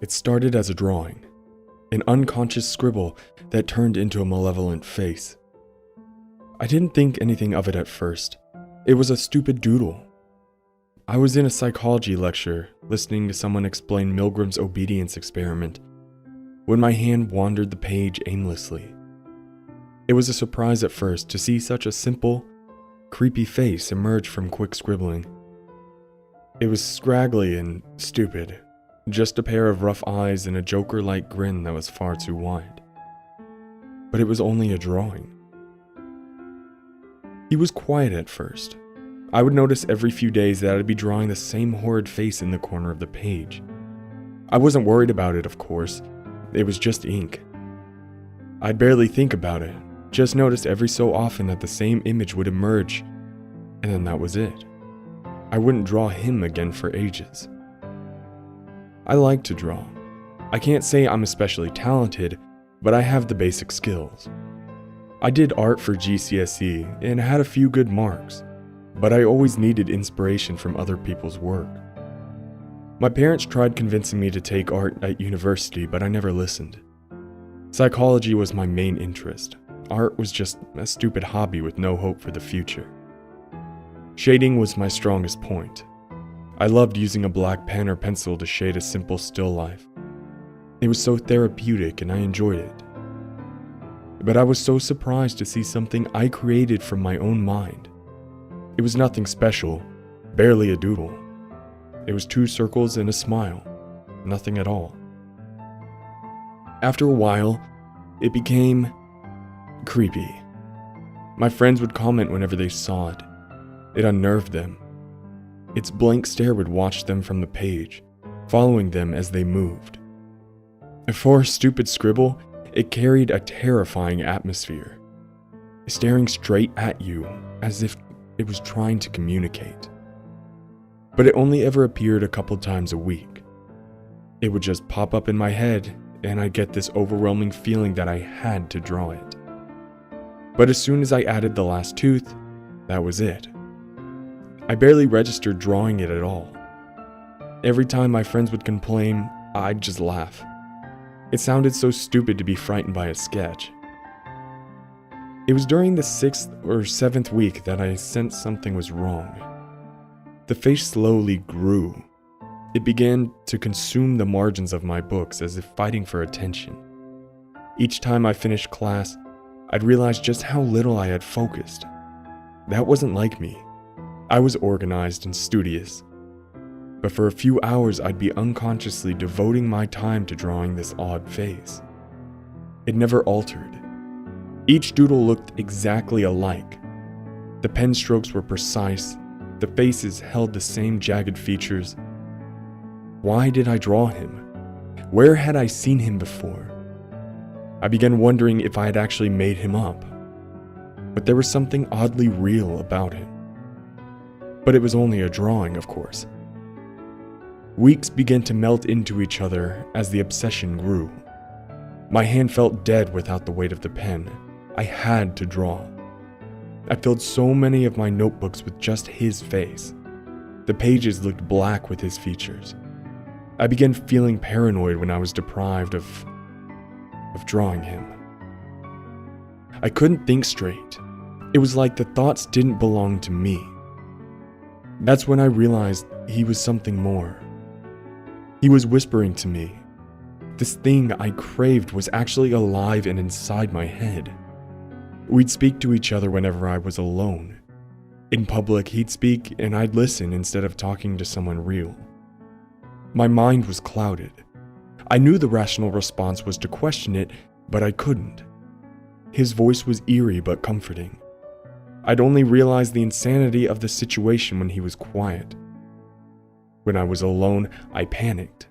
It started as a drawing, an unconscious scribble that turned into a malevolent face. I didn't think anything of it at first. It was a stupid doodle. I was in a psychology lecture, listening to someone explain Milgram's obedience experiment, when my hand wandered the page aimlessly. It was a surprise at first to see such a simple, creepy face emerge from quick scribbling. It was scraggly and stupid. Just a pair of rough eyes and a Joker-like grin that was far too wide. But it was only a drawing. He was quiet at first. I would notice every few days that I'd be drawing the same horrid face in the corner of the page. I wasn't worried about it, of course. It was just ink. I'd barely think about it, just noticed every so often that the same image would emerge, and then that was it. I wouldn't draw him again for ages. I like to draw. I can't say I'm especially talented, but I have the basic skills. I did art for GCSE and had a few good marks, but I always needed inspiration from other people's work. My parents tried convincing me to take art at university, but I never listened. Psychology was my main interest. Art was just a stupid hobby with no hope for the future. Shading was my strongest point. I loved using a black pen or pencil to shade a simple still life. It was so therapeutic and I enjoyed it. But I was so surprised to see something I created from my own mind. It was nothing special, barely a doodle. It was 2 circles and a smile, nothing at all. After a while, it became creepy. My friends would comment whenever they saw it. It unnerved them. Its blank stare would watch them from the page, following them as they moved. For a stupid scribble, it carried a terrifying atmosphere, staring straight at you as if it was trying to communicate. But it only ever appeared a couple times a week. It would just pop up in my head, and I'd get this overwhelming feeling that I had to draw it. But as soon as I added the last tooth, that was it. I barely registered drawing it at all. Every time my friends would complain, I'd just laugh. It sounded so stupid to be frightened by a sketch. It was during the 6th or 7th week that I sensed something was wrong. The face slowly grew. It began to consume the margins of my books as if fighting for attention. Each time I finished class, I'd realize just how little I had focused. That wasn't like me. I was organized and studious, but for a few hours I'd be unconsciously devoting my time to drawing this odd face. It never altered. Each doodle looked exactly alike. The pen strokes were precise, the faces held the same jagged features. Why did I draw him? Where had I seen him before? I began wondering if I had actually made him up, but there was something oddly real about him. But it was only a drawing, of course. Weeks began to melt into each other as the obsession grew. My hand felt dead without the weight of the pen. I had to draw. I filled so many of my notebooks with just his face. The pages looked black with his features. I began feeling paranoid when I was deprived of drawing him. I couldn't think straight. It was like the thoughts didn't belong to me. That's when I realized he was something more. He was whispering to me. This thing I craved was actually alive and inside my head. We'd speak to each other whenever I was alone. In public, he'd speak and I'd listen instead of talking to someone real. My mind was clouded. I knew the rational response was to question it, but I couldn't. His voice was eerie but comforting. I'd only realized the insanity of the situation when he was quiet. When I was alone, I panicked.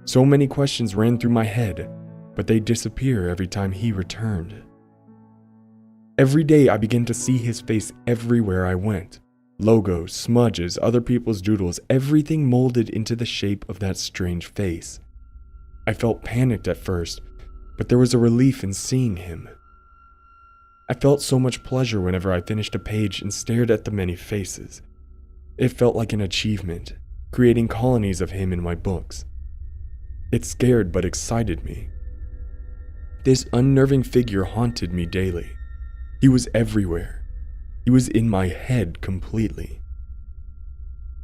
So many questions ran through my head, but they'd disappear every time he returned. Every day I began to see his face everywhere I went. Logos, smudges, other people's doodles, everything molded into the shape of that strange face. I felt panicked at first, but there was a relief in seeing him. I felt so much pleasure whenever I finished a page and stared at the many faces. It felt like an achievement, creating colonies of him in my books. It scared but excited me. This unnerving figure haunted me daily. He was everywhere. He was in my head completely.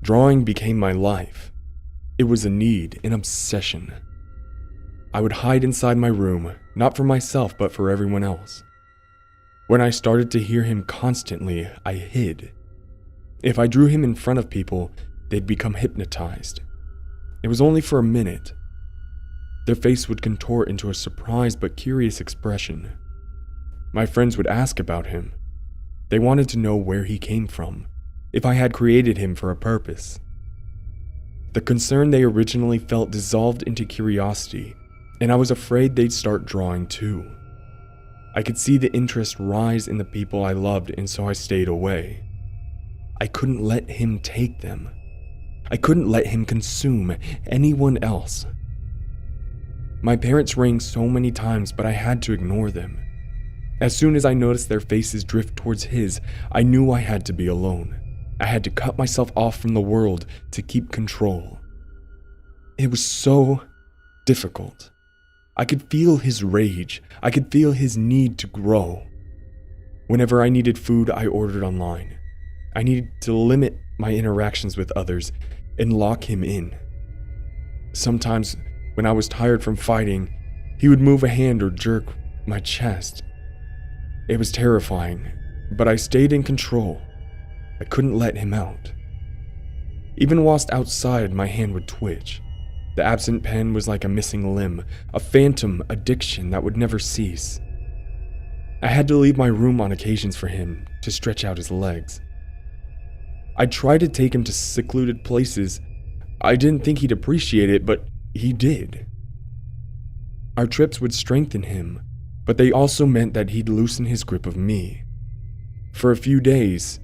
Drawing became my life. It was a need, an obsession. I would hide inside my room, not for myself but for everyone else. When I started to hear him constantly, I hid. If I drew him in front of people, they'd become hypnotized. It was only for a minute. Their face would contort into a surprised but curious expression. My friends would ask about him. They wanted to know where he came from, if I had created him for a purpose. The concern they originally felt dissolved into curiosity, and I was afraid they'd start drawing too. I could see the interest rise in the people I loved, and so I stayed away. I couldn't let him take them. I couldn't let him consume anyone else. My parents rang so many times, but I had to ignore them. As soon as I noticed their faces drift towards his, I knew I had to be alone. I had to cut myself off from the world to keep control. It was so difficult. I could feel his rage. I could feel his need to grow. Whenever I needed food, I ordered online. I needed to limit my interactions with others and lock him in. Sometimes, when I was tired from fighting, he would move a hand or jerk my chest. It was terrifying, but I stayed in control. I couldn't let him out. Even whilst outside, my hand would twitch. The absent pen was like a missing limb, a phantom addiction that would never cease. I had to leave my room on occasions for him to stretch out his legs. I tried to take him to secluded places. I didn't think he'd appreciate it, but he did. Our trips would strengthen him, but they also meant that he'd loosen his grip of me. For a few days,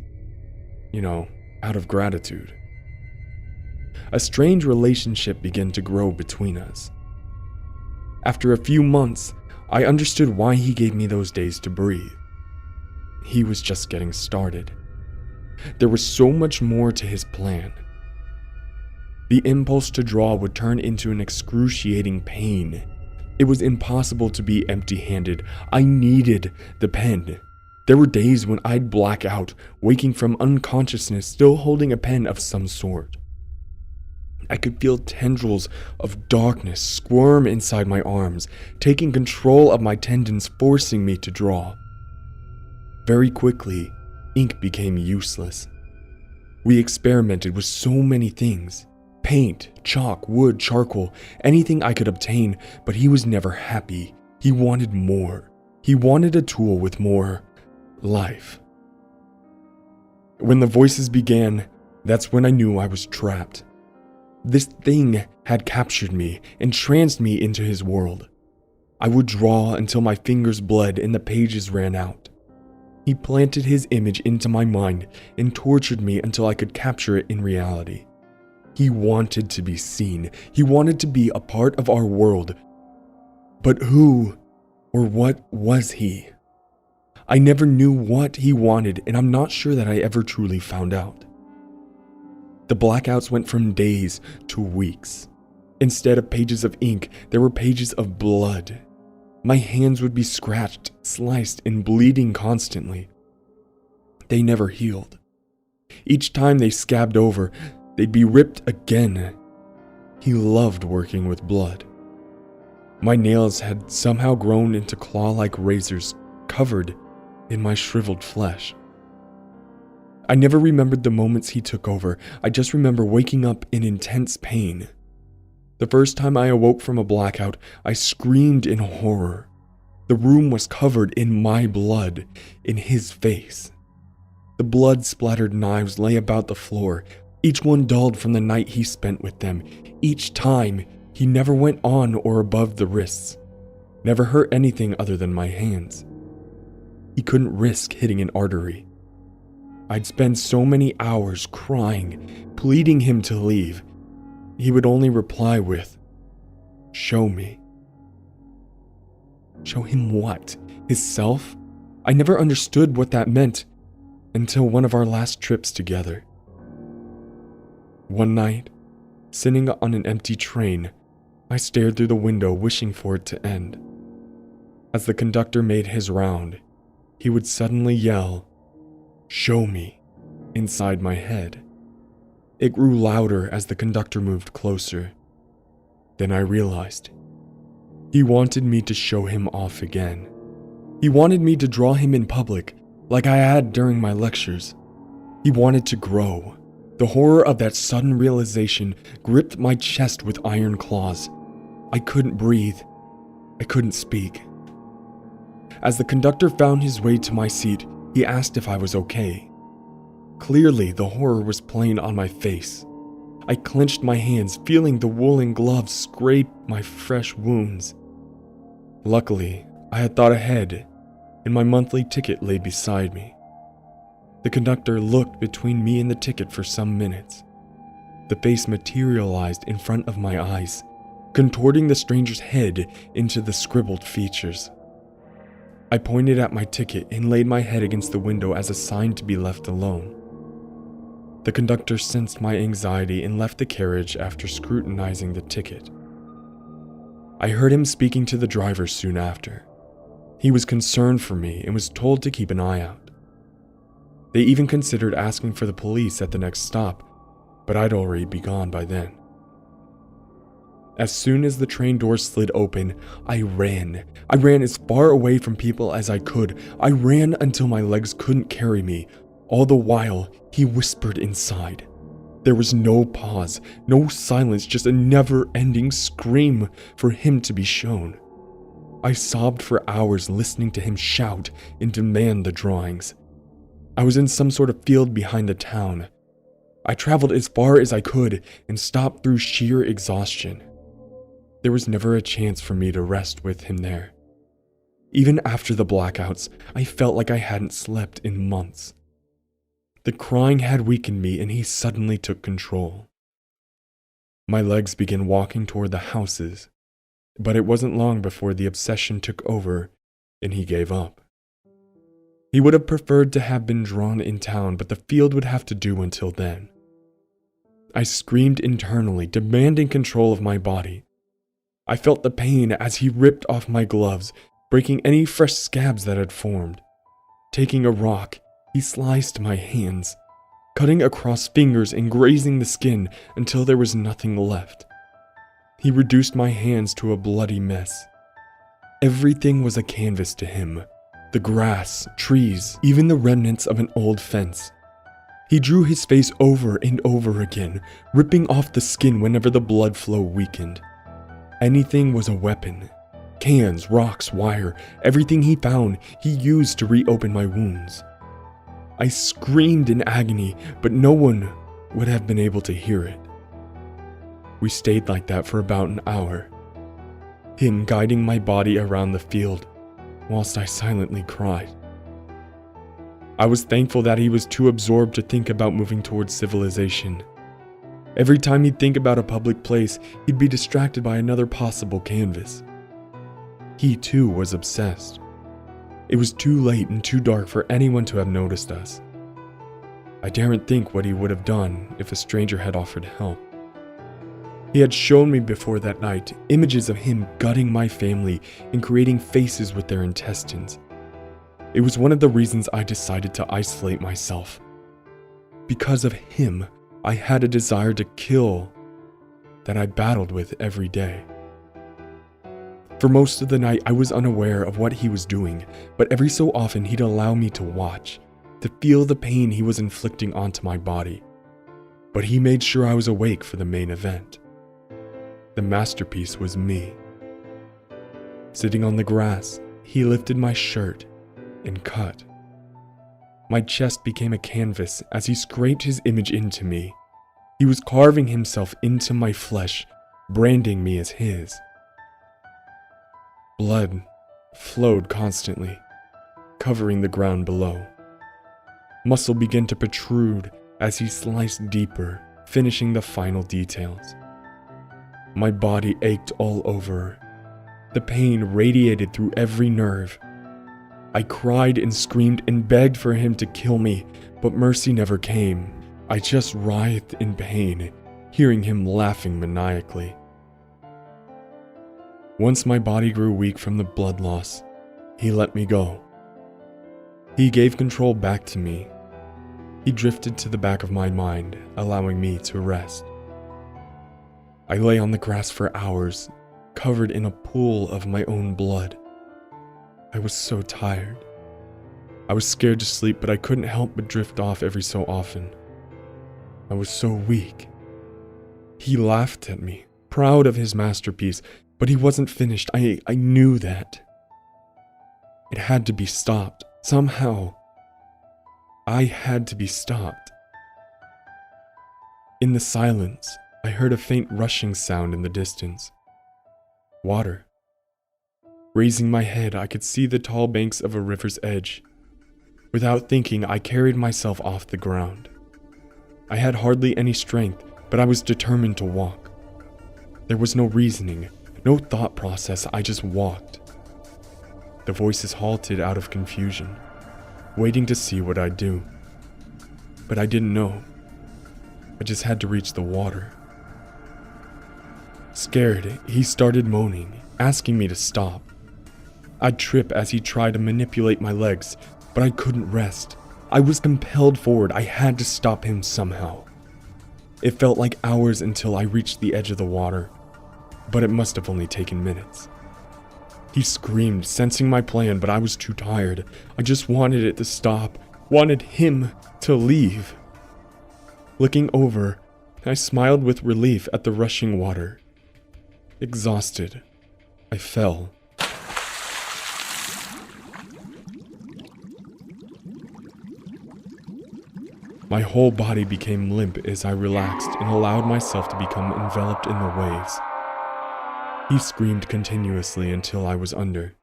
out of gratitude. A strange relationship began to grow between us. After a few months, I understood why he gave me those days to breathe. He was just getting started. There was so much more to his plan. The impulse to draw would turn into an excruciating pain. It was impossible to be empty-handed. I needed the pen. There were days when I'd black out, waking from unconsciousness, still holding a pen of some sort. I could feel tendrils of darkness squirm inside my arms, taking control of my tendons, forcing me to draw. Very quickly, ink became useless. We experimented with so many things. Paint, chalk, wood, charcoal, anything I could obtain, but he was never happy. He wanted more. He wanted a tool with more life. When the voices began, that's when I knew I was trapped. This thing had captured me, entranced me into his world. I would draw until my fingers bled and the pages ran out. He planted his image into my mind and tortured me until I could capture it in reality. He wanted to be seen. He wanted to be a part of our world. But who or what was he? I never knew what he wanted, and I'm not sure that I ever truly found out. The blackouts went from days to weeks. Instead of pages of ink, there were pages of blood. My hands would be scratched, sliced, and bleeding constantly. They never healed. Each time they scabbed over, they'd be ripped again. He loved working with blood. My nails had somehow grown into claw-like razors covered in my shriveled flesh. I never remembered the moments he took over. I just remember waking up in intense pain. The first time I awoke from a blackout, I screamed in horror. The room was covered in my blood, in his face. The blood-splattered knives lay about the floor, each one dulled from the night he spent with them. Each time, he never went on or above the wrists, never hurt anything other than my hands. He couldn't risk hitting an artery. I'd spend so many hours crying, pleading him to leave. He would only reply with, "Show me." Show him what? His self? I never understood what that meant until one of our last trips together. One night, sitting on an empty train, I stared through the window wishing for it to end. As the conductor made his round, he would suddenly yell, "Show me," inside my head. It grew louder as the conductor moved closer. Then I realized. He wanted me to show him off again. He wanted me to draw him in public, like I had during my lectures. He wanted to grow. The horror of that sudden realization gripped my chest with iron claws. I couldn't breathe. I couldn't speak. As the conductor found his way to my seat, he asked if I was okay. Clearly, the horror was plain on my face. I clenched my hands, feeling the woolen gloves scrape my fresh wounds. Luckily, I had thought ahead, and my monthly ticket lay beside me. The conductor looked between me and the ticket for some minutes. The face materialized in front of my eyes, contorting the stranger's head into the scribbled features. I pointed at my ticket and laid my head against the window as a sign to be left alone. The conductor sensed my anxiety and left the carriage after scrutinizing the ticket. I heard him speaking to the driver soon after. He was concerned for me and was told to keep an eye out. They even considered asking for the police at the next stop, but I'd already be gone by then. As soon as the train doors slid open, I ran. I ran as far away from people as I could. I ran until my legs couldn't carry me. All the while, he whispered inside. There was no pause, no silence, just a never-ending scream for him to be shown. I sobbed for hours listening to him shout and demand the drawings. I was in some sort of field behind the town. I traveled as far as I could and stopped through sheer exhaustion. There was never a chance for me to rest with him there. Even after the blackouts, I felt like I hadn't slept in months. The crying had weakened me and he suddenly took control. My legs began walking toward the houses, but it wasn't long before the obsession took over and he gave up. He would have preferred to have been drawn in town, but the field would have to do until then. I screamed internally, demanding control of my body. I felt the pain as he ripped off my gloves, breaking any fresh scabs that had formed. Taking a rock, he sliced my hands, cutting across fingers and grazing the skin until there was nothing left. He reduced my hands to a bloody mess. Everything was a canvas to him. The grass, trees, even the remnants of an old fence. He drew his face over and over again, ripping off the skin whenever the blood flow weakened. Anything was a weapon. Cans, rocks, wire, everything he found, he used to reopen my wounds. I screamed in agony, but no one would have been able to hear it. We stayed like that for about an hour, him guiding my body around the field, whilst I silently cried. I was thankful that he was too absorbed to think about moving towards civilization. Every time he'd think about a public place, he'd be distracted by another possible canvas. He too was obsessed. It was too late and too dark for anyone to have noticed us. I daren't think what he would have done if a stranger had offered help. He had shown me before that night images of him gutting my family and creating faces with their intestines. It was one of the reasons I decided to isolate myself. Because of him, I had a desire to kill that I battled with every day. For most of the night, I was unaware of what he was doing, but every so often he'd allow me to watch, to feel the pain he was inflicting onto my body. But he made sure I was awake for the main event. The masterpiece was me. Sitting on the grass, he lifted my shirt and cut. My chest became a canvas as he scraped his image into me. He was carving himself into my flesh, branding me as his. Blood flowed constantly, covering the ground below. Muscle began to protrude as he sliced deeper, finishing the final details. My body ached all over. The pain radiated through every nerve. I cried and screamed and begged for him to kill me, but mercy never came. I just writhed in pain, hearing him laughing maniacally. Once my body grew weak from the blood loss, he let me go. He gave control back to me. He drifted to the back of my mind, allowing me to rest. I lay on the grass for hours, covered in a pool of my own blood. I was so tired. I was scared to sleep, but I couldn't help but drift off every so often. I was so weak. He laughed at me, proud of his masterpiece, but he wasn't finished. I knew that. It had to be stopped, somehow. I had to be stopped. In the silence, I heard a faint rushing sound in the distance. Water. Raising my head, I could see the tall banks of a river's edge. Without thinking, I carried myself off the ground. I had hardly any strength, but I was determined to walk. There was no reasoning, no thought process, I just walked. The voices halted out of confusion, waiting to see what I'd do. But I didn't know. I just had to reach the water. Scared, he started moaning, asking me to stop. I'd trip as he tried to manipulate my legs, but I couldn't rest. I was compelled forward. I had to stop him somehow. It felt like hours until I reached the edge of the water, but it must have only taken minutes. He screamed, sensing my plan, but I was too tired. I just wanted it to stop, wanted him to leave. Looking over, I smiled with relief at the rushing water. Exhausted, I fell. My whole body became limp as I relaxed and allowed myself to become enveloped in the waves. He screamed continuously until I was under.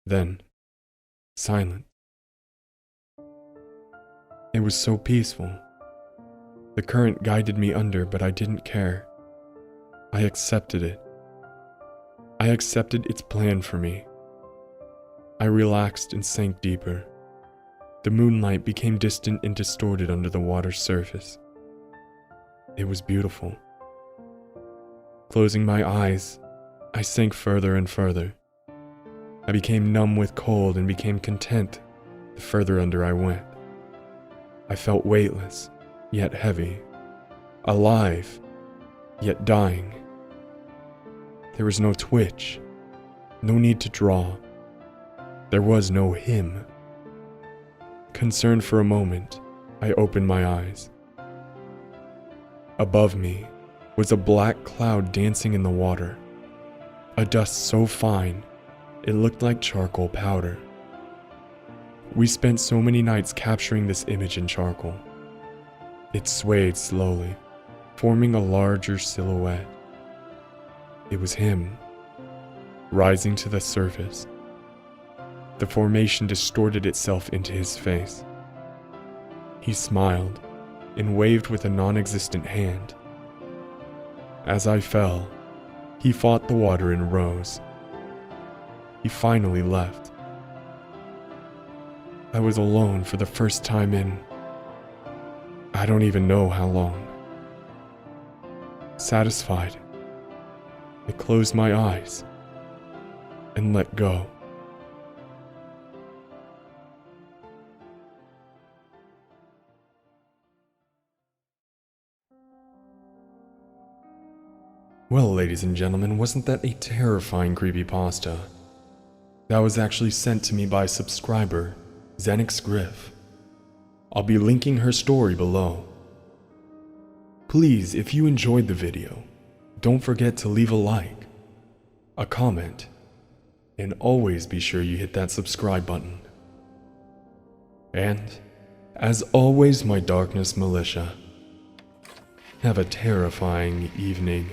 Then, silent. It was so peaceful. The current guided me under, but I didn't care. I accepted it. I accepted its plan for me. I relaxed and sank deeper. The moonlight became distant and distorted under the water's surface. It was beautiful. Closing my eyes, I sank further and further. I became numb with cold and became content the further under I went. I felt weightless, yet heavy, alive, yet dying. There was no twitch, no need to draw. There was no him. Concerned for a moment, I opened my eyes. Above me was a black cloud dancing in the water, a dust so fine it looked like charcoal powder. We spent so many nights capturing this image in charcoal. It swayed slowly, forming a larger silhouette. It was him, rising to the surface. The formation distorted itself into his face. He smiled and waved with a non-existent hand. As I fell, he fought the water and rose. He finally left. I was alone for the first time in I don't even know how long. Satisfied, I closed my eyes and let go. Well, ladies and gentlemen, wasn't that a terrifying creepypasta? That was actually sent to me by a subscriber, Xenix Griff. I'll be linking her story below. Please, if you enjoyed the video, don't forget to leave a like, a comment, and always be sure you hit that subscribe button. And, as always, my Darkness Militia, have a terrifying evening.